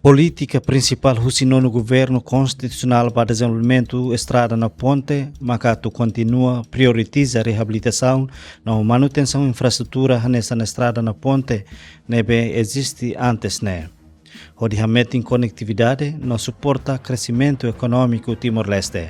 Política principal husinou no governo constitucional para desenvolvimento estrada na ponte, Macato continua prioritiza a reabilitação na manutenção da infraestrutura nessa estrada na ponte, nebe existe antes, né? Rodeamento em conectividade não suporta crescimento econômico do Timor-Leste.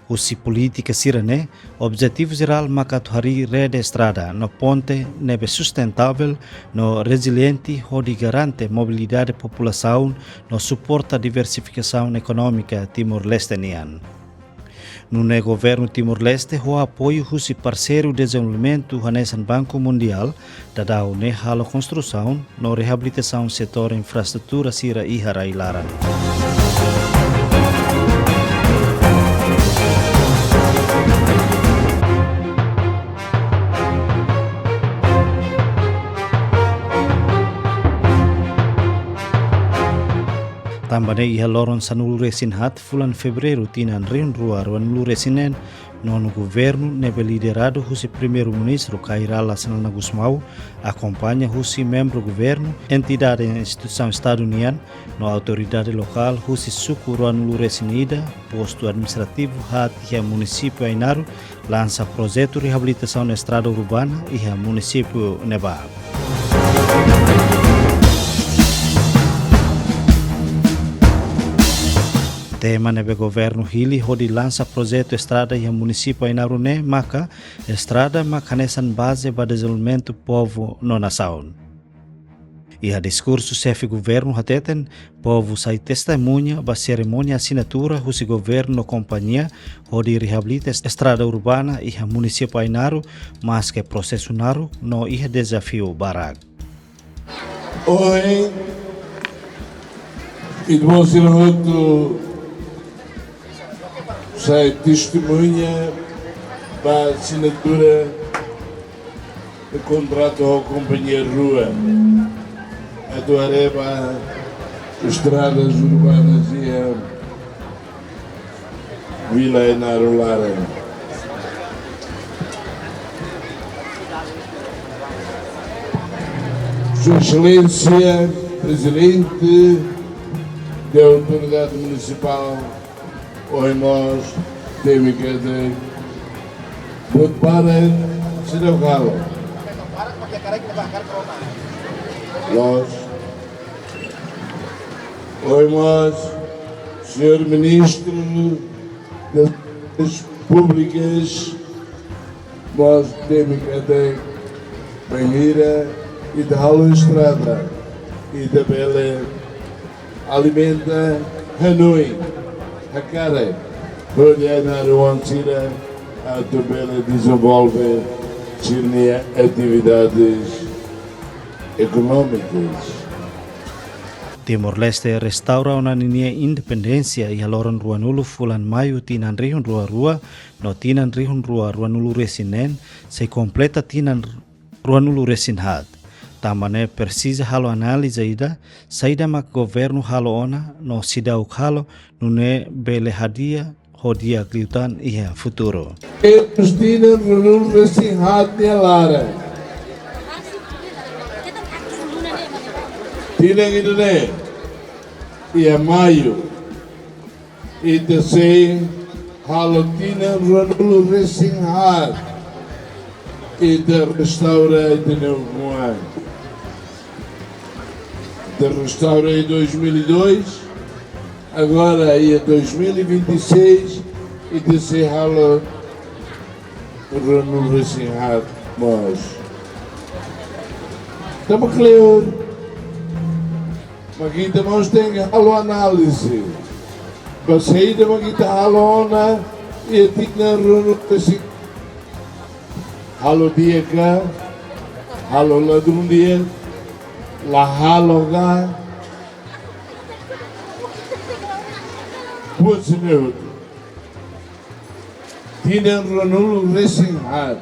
Usi política sirene, objetivo geral Macato hari rede estrada na ponte nebe sustentável, no resiliente, onde garante mobilidade da população, no suporta a diversificação econômica Timor-Lesteniana. No governo Timor-Leste, o apoio do parceiro de desenvolvimento do Banco Mundial, da a construção, na reabilitação do setor infraestrutura sira e harailara. Também ia loron sanulu resinhat fulan fevereiro tinan riun ruar wanulu resinen no governo nebe liderado husi primeiro-ministro Kairala Sanana Gusmau acompanha husi membro governo, entidade e instituição estadunidense, no autoridade local husi suku wanulu resinida, posto administrativo hati município Ainaru lança projeto de reabilitação na estrada urbana e município Neba. Tema nebe governo Hili hodi lança projeto estrada e município Ainarune maka estrada makanesan base para desenvolvimento povo no nação. E a discurso chefe governo hateten povo sai testemunha ba cerimônia assinatura husi governo companhia hodi reabilita estrada urbana e município Ainaru mas que processo naru no e desafio barag. Oi, e muito sai testemunha para a assinatura do contrato à companhia Rua, a do Areba, estradas urbanas e a Vila Ainaru Lara. Sua Excelência, Presidente da Autoridade Municipal, Oimos, Temicate, Butpare, Sidocalo. Nós, Oimos, Senhor Ministro das Públicas, nós, Temicate, Banheira e da Aula Estrada e da Bela Alimenta Hanoi. A cara, olha na Ruancira, a Tubela desenvolve atividades econômicas. Timor-Leste restaura uma linha independência e aloran ruanulu fulan maio tinan rihun rua no tinan rihun rua ruanulu resinen se completa tinan ruanulu resinhat. Tamane precisa halo análise ida, saída mak governo halo ona, no sidau halo, nune bele hadia, hodia kliutan ia futuro. Justina Runul Resinhat de Lara. Tinang itu ne, ia maio, itu sei halo Tina Runul Resinhat, itu restaura itu neumuan. De restauro em 2002, agora em 2026 e de Serralo Rano Resinhat Mós. Estamos claros, mas aqui também tem a análise. Mas aí também está a lona e a Tina Rano Resinhat. Halo dia cá, halo ladrão dia. La haloga Puts minuto Tinang Ranulu Resinhat.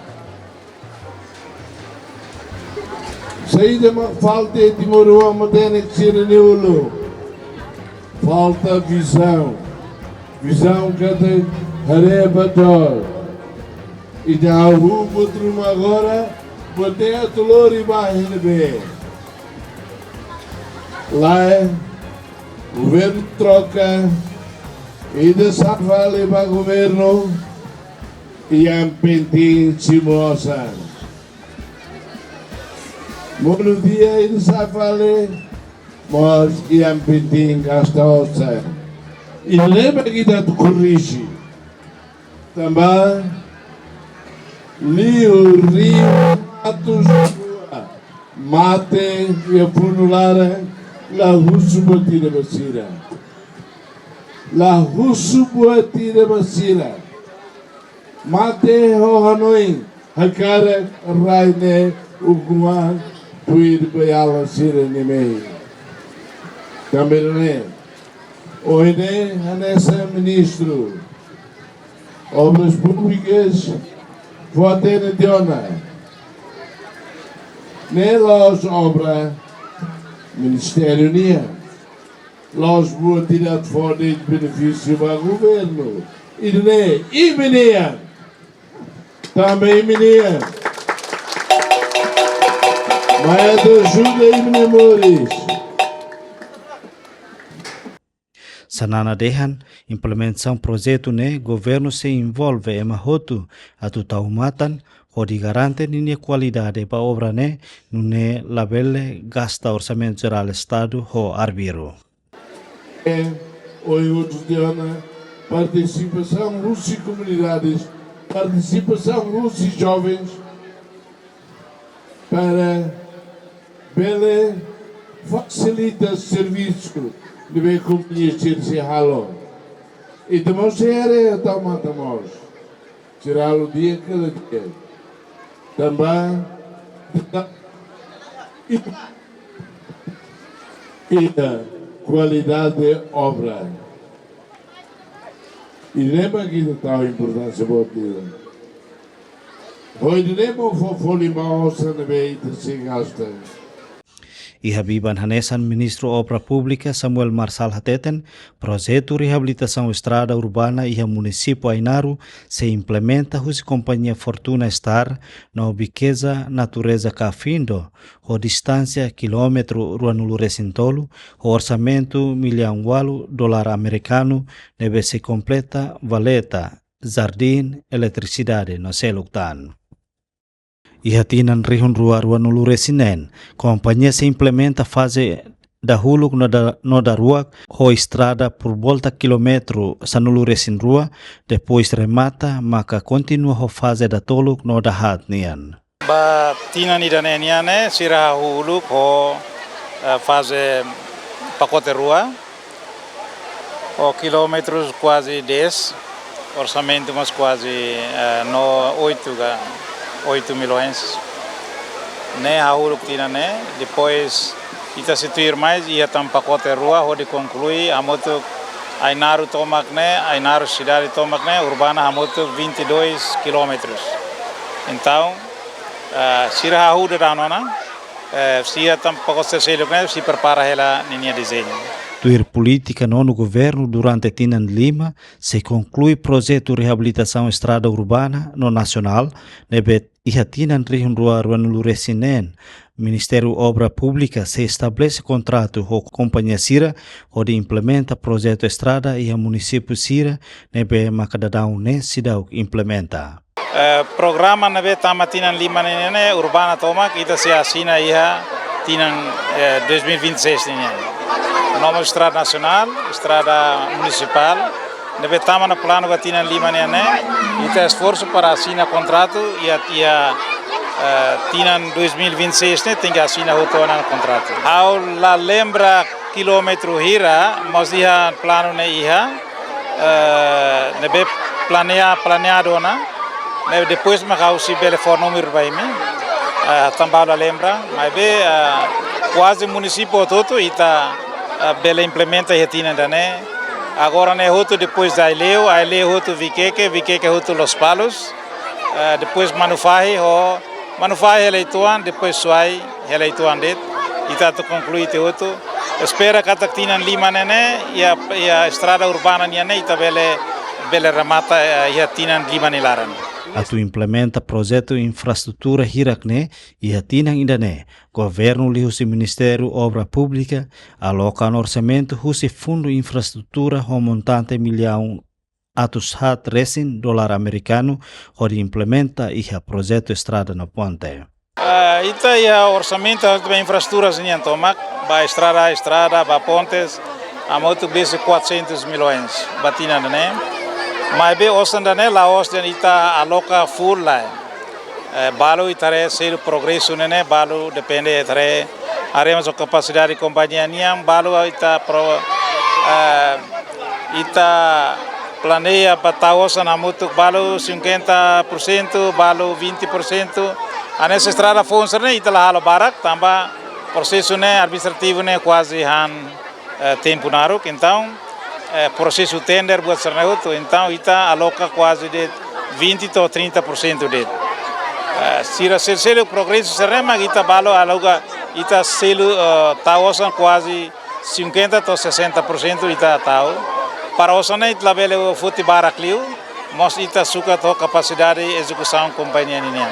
Saída falta de Timor-Leste moderna que se renewou. Falta visão que tem Harebator e da rua agora botei a Tolor e Bahia. Lá o governo troca e de Safale para o governo e Ampentin Simosa. Bom dia e de Safale, mas e Ampentin Gastaosa. E lembra que dá tu corrige. Também li o rio Matos mate e a funulare la russo batire basira. La russo batire basira. Mate ho Hanoi hakare raine uguma tuir bayala sira nimei. Também hoje anessa ministro Obras Públicas Votene Diona Nelas obras Ministério Nia Los boa tirar fora de benefício para o governo e menina também menina mas ajuda e memórias. Sanana dehan implementação projeto ne governo se envolve em mahotu atu taumatan hodi garante nini qualidade para obra ne nune labelle gasta orçamento geral estado ho arbiro. Oi Diana, participação russa e comunidades, participação russa e jovens para bele facilita serviço de ver como se ralo. E temos a tomamos. Tirar o dia cada dia. Também e a qualidade de obra. E lembra que está a importância para o hoje lembra que foi moça na veia de se gasta. E Habiban Hanesan, Ministro Obra Pública Samuel Marsal Hateten, projeto reabilitação estrada urbana e a município Ainaru se implementa a companhia Fortuna Star na riqueza natureza Cafindo, a distância quilômetro Ruanulu Recintolo, o orçamento $1.000.000 americano deve se completa valeta, jardim, eletricidade no Seluktan. Ihatinan rihun Ruanulu Resinen, companhia se implementa fase da huluk no da ruak ho estrada por volta quilômetro sanulu resin rua, depois remata maka continua ho fase da toluk no da hat nian. Ba tina ni dane niane sira huluk ho fase pacote rua, o quilômetros quase 10, orçamento mas quase no 8 milhões. Ne hahuluk tina ne, depois ita situir mais ia tam pacote rua onde conclui hamoto Ainaru tomak ne, Ainaru cidade tomak ne, urbana hamoto 22 quilômetros. Então, sira hahuda danona, sia tam pacote seluk ne, se prepara ela ninha desenho. Tuir política no governo durante Tinan Lima se conclui projeto reabilitação estrada urbana no nacional nebe ihatinan rihun Ruanulu Resinen. Ministério Obra Pública se estabelece contrato com a companhia Sira onde implementa projeto estrada e a município Sira nebe makadadau ne sidau implementa. Programa nebe tama Tinan Lima ne urbana tomak ita se assina iha Tinan 2026 ne. Nova estrada nacional, estrada municipal, deve estar no plano que Tinan Lima né, e tem esforço para assinar contrato e a Tinan 2026 né, tem que assinar o contrato. Ao la lembra quilômetro hira, mas ia plano né ia, deve planeado né, depois me cau se bele for número vai me, também la lembra, mas be quase município todo e tá bela implementa a retina né agora né outro depois da Aileu outro Viqueque outro Los Palos depois Manufai eleitoan depois Suai eleitoan det e tá concluído outro espera que a Tinan Lima né e a estrada urbana né e tá bela remata a Tinan Lima nilaran Atu implementa projeto infraestrutura hirakne e atinang indane. Governo lihusi Ministério Obra Pública aloca no orçamento husi fundo infraestrutura montante milhão atus hat resin dolar americano hori implementa iha projeto estrada na ponte. Ita ia orçamento de infraestruturas em Tomac, ba estrada, ba pontes, a muito base 400 milhões batina né. Mas be osanda né la osdan ita aloca full lá. Balu itare ser progresso né, balu depende itare aremos a capacidade de companhia niam balu ita ita planeia para osa na muito balu 50%, balu 20%. A nessa estrada função né ita la halo barak tamba processo né administrativo né quase han tempo naro então processo tender buat sernaut então ita aloca quase de 20 a 30% de sira selo progresso serema ita balo aloca ita selo taosan quase 50 a 60% ita tau para osana ita labele futi barakliu mos ita suka to capacidade de execução companhia nian.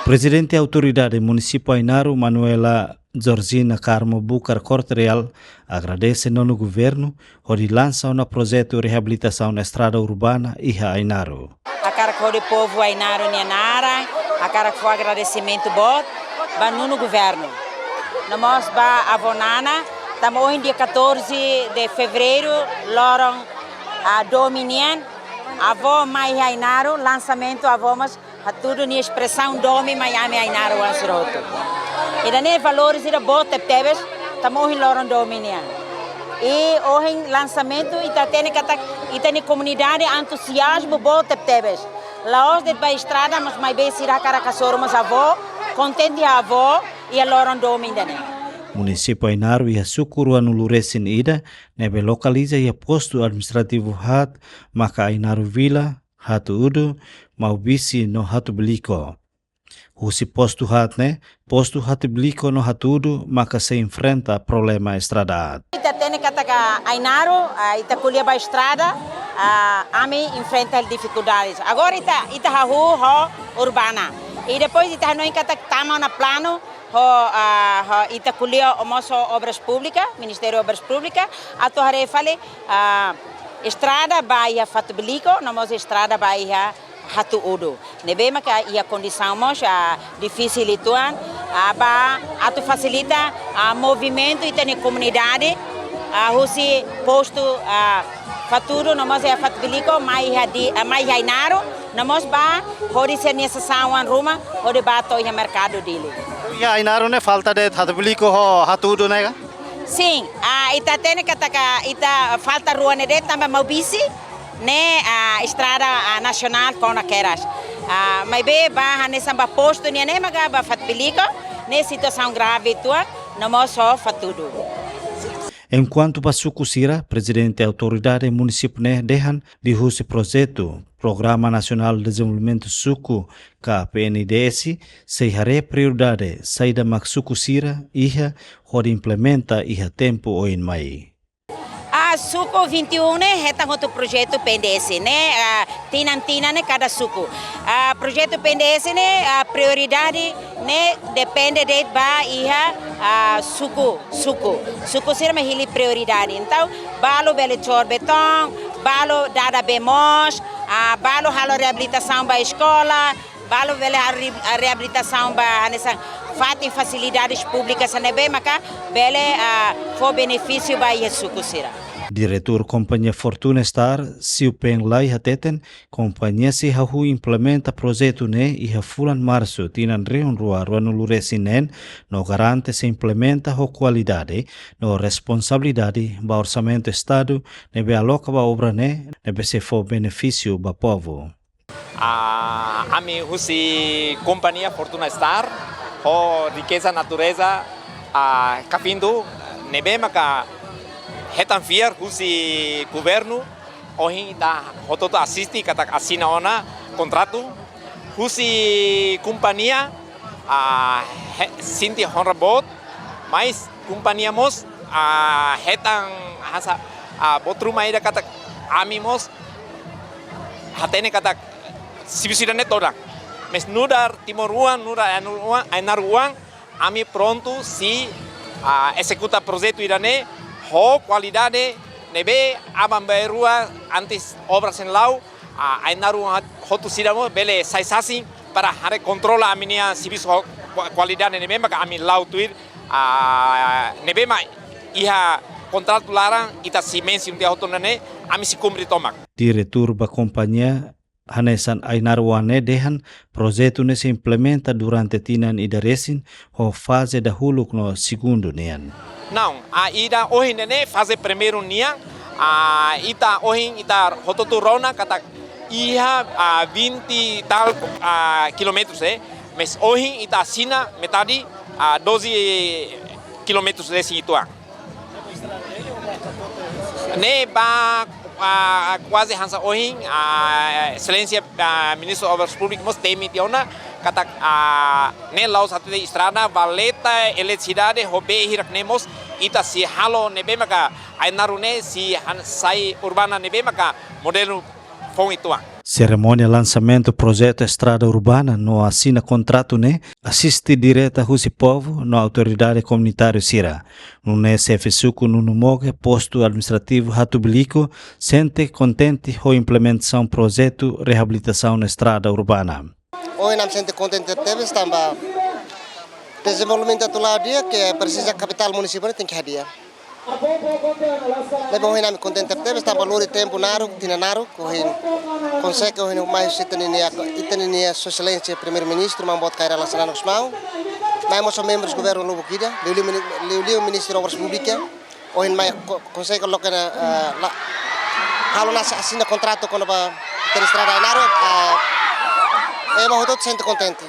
Presidente da Autoridade Municipal Ainaro, Manuela Georgina Carmo Bucar Corte-Real, agradece no governo onde lança um projeto de reabilitação na estrada urbana e Ainaro. A cara que o povo Ainaro Nianara, a cara que foi agradecimento bot, ba no governo. Nós ba avonana, estamos hoje dia 14 de fevereiro, loram a dominian, avó mai Ainaro, lançamento avós a tudo ni expressão domi Miami Ainaro Ansroto. E daí valores ira bota tebes, estamos hoje loram dominian. E hoje lançamento e tem comunidade entusiasmo bota tebes. Lá hoje de estrada mas mais bem será caracasoro mas avó contente a avó e a loram dominian. Município Ainaro e a Sucuru anuluresin ida nebe localiza e posto administrativo hat maka Ainaro Vila Hatu Udu Maubisi no Hatu Beliko. Husi posto hat né? Posto Hatu Beliko no Hatu Udu maka se enfrenta problema estrada. Ita tem que atacar Ainaro, ita colher a estrada, a mim enfrenta dificuldades. Agora ita rua urbana e depois ita não encata tama na plano ita colher o nosso obras públicas, Ministério Obras Públicas, a torre fale estrada baia Hatu Beliko, nós estrada baia Hatu Udu. Nebema que a condição mos difícil ituan, atu facilita movimento e tem comunidade, husi posto faturo nós é Hatu Beliko, mais Ainaro, nós ba pode ser necessário uma ruma, pode bato o mercado dele. E Ainaro né falta de Hatu Beliko Hatu Udu né? Sim, ita tem que ita falta rua nede também Maubisi, né a estrada nacional com aquelas. Mas bem ba nessa posto né maga ba Hatu Beliko, né situação grave tua, não só fatudo. Enquanto Basuku Sira, presidente da autoridade municipal né dehan de husi projeto Programa Nacional de Desenvolvimento Suku KPNDS seihare prioridade saída Maksuku Sira iha hori implementa iha tempo oin mai. A Suku 21 né é outro projeto PNDS né tina né cada Suku. Projeto PNDS né a prioridade né depende de ba iha Suku ser mahili prioridade. Então balo bele chor beton, balo dada bemos, balo halo reabilitação ba escola, balo bele a reabilitação ba nessa fatem facilidades públicas na bem maca bele for benefício ba iha Suku sira. Diretor Companhia Fortuna Star, Siu Peng Lai Hateten, companhia se hahu implementa projeto ne e hafulan março tinan reun ruar anuluressinen no garante se implementa ho qualidade no responsabilidade ba orçamento Estado nebe aloca ba obra ne nebe se for benefício ba povo. Ami husi Companhia Fortuna Star ho riqueza natureza kafindu nebe maka hetan fiar husi governo ohin da hototo assiste katak assina ona contrato husi companhia sinti honrabot mais companhia mos hetan hasa botru maida katak amimos hatene katak serviço irane toda. Mas nudar Timor-Uang, nudar Ainar-Uang, ami pronto se executa projeto irane, ho qualidade nebe abambairua antes obras em lau, Ainar-Uang hotu sidamo bele saisasi para hare controla a minha serviço qualidade nebe maka ami lau tuir nebe ma iha contrato larang ita si mensi dia hotonane ami si cumpri tomak. Diretor da companhia Hanesan Ainar-Uang dehan projeto se implementa durante tinan ida resin ho fase da huluk no segundo nean. Não, a ida hoje nene fase primeiro nia, ita hoje ita hototurona kata iha 20 tal quilômetros mas hoje ita assina metade 12 quilômetros desse ituang. Ne ba quase hansa hoje excelência ministro obras públicas temi tiona kata ne lau satu de estrada valeta eletricidade hobe hiraknemos ita si halo nebe maka Ainar-Uang si sai urbana nebe maka modelo fong ituang. Cerimônia lançamento projeto Estrada Urbana no assina contrato assiste direta Husi Povo na autoridade comunitária Sira. No SF Suco no Mogue, posto administrativo Rato Bilico, sente contente com a implementação do projeto reabilitação na Estrada Urbana. Hoje não sente contente teve também desenvolvimento do lado dia que precisa capital municipal tem que hadir. Lebo hoje não contente teve também lori tempo naru tinanaru hoje consegue hoje mais itania socialmente primeiro ministro mambot kaira laksana nosmau mais moço membros do governo novo kida liu ministro de obras públicas hoje mais consegue colocar halo nasa assina contrato com a estrada Ainar mas todos sente contente.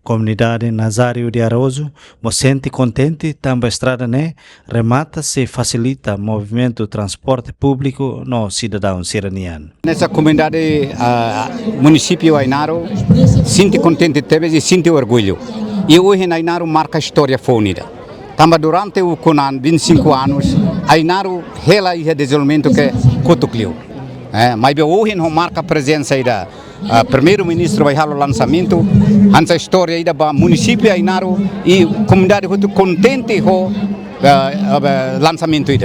Comunidade Nazário de Araújo, mo sente contente também a estrada remata se facilita o movimento do transporte público no cidadão siraniano. Nessa comunidade município Ainaro sente contente teve e sente orgulho. E hoje Ainaro marca a história fonida. Também durante o Conan 25 anos Ainaro rela e desenvolvimento que cotucliu. Mas hoje não marca a presença da primeiro-ministro vai o lançamento, essa história aí da município Ainaro e comunidade muito contente com o lançamento aí.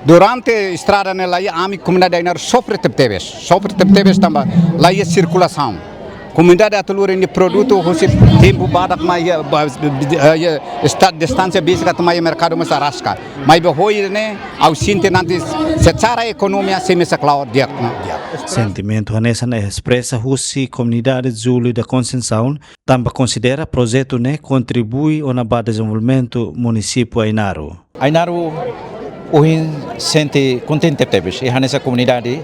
Durante a estrada lá a comunidade Ainaro sofre tebes também lá a circulação. Comunidade atulur ini produto hoje tempo badak mais distância básica também mercado mais arasca. Mas hoje ao sinte nanti secara economia semesa cloud dia. Sentimento nessa expressa Husi comunidade Zulu da Conceição também considera projeto contribui ao desenvolvimento município Ainaro. Ainaro hoje sente contente tebes e nessa comunidade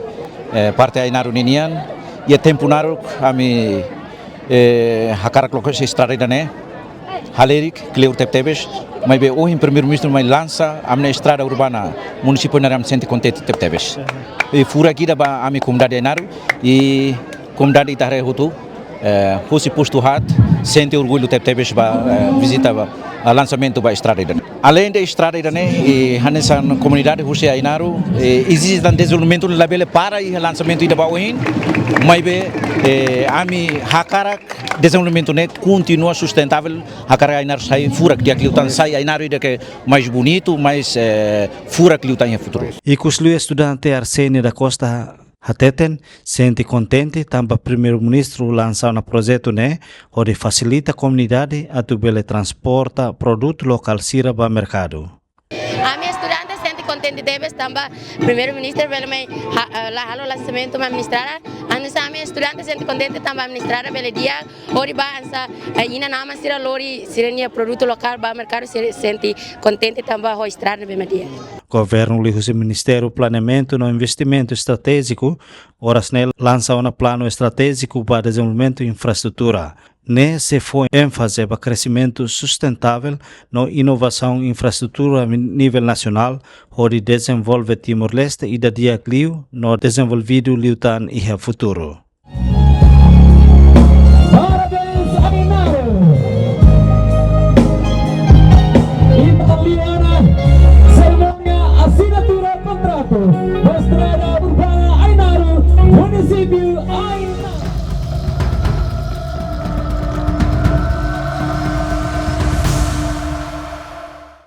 parte Ainaro ninian e tempo naru kami hakarak lokasi estrada dane halerik clear tebes mas be hoje primeiro-ministro mai lança amna estrada urbana município naram sente contente tebes e fura aqui da ba ami comunidade Ainaro e comunidade itare hutu fosse posto hat sente orgulho tebes ba visita ba lançamento da estrada dane além da estrada dane e nessa comunidade Husi Ainaro existe um desenvolvimento labele para o lançamento da hoje mas be ami hakarak desenvolvimento continua sustentável hakarak Ainaro sai fura que aquilo tan sai Ainaro que mais bonito mais fura que tem futuro e cuslu estudante Arsênio da Costa Hateten sente contente também primeiro-ministro lançar um projeto onde facilita a comunidade a tubele transporta produto local sira para mercado. A minha estudante sente contente debes também primeiro-ministro pelo mei lá halo lançamento administrar a minha estudante sente contente também administrar pelo dia ori bansa ina nama sira lori sirenia produto local para mercado sente contente também ho estrada bem dia. Governo lihu se Ministério Planeamento no Investimento Estratégico, horas lança plano estratégico para desenvolvimento de infraestrutura. Se foi ênfase para crescimento sustentável na inovação e infraestrutura a nível nacional, onde desenvolve Timor-Leste e da dia no desenvolvido liutan e futuro.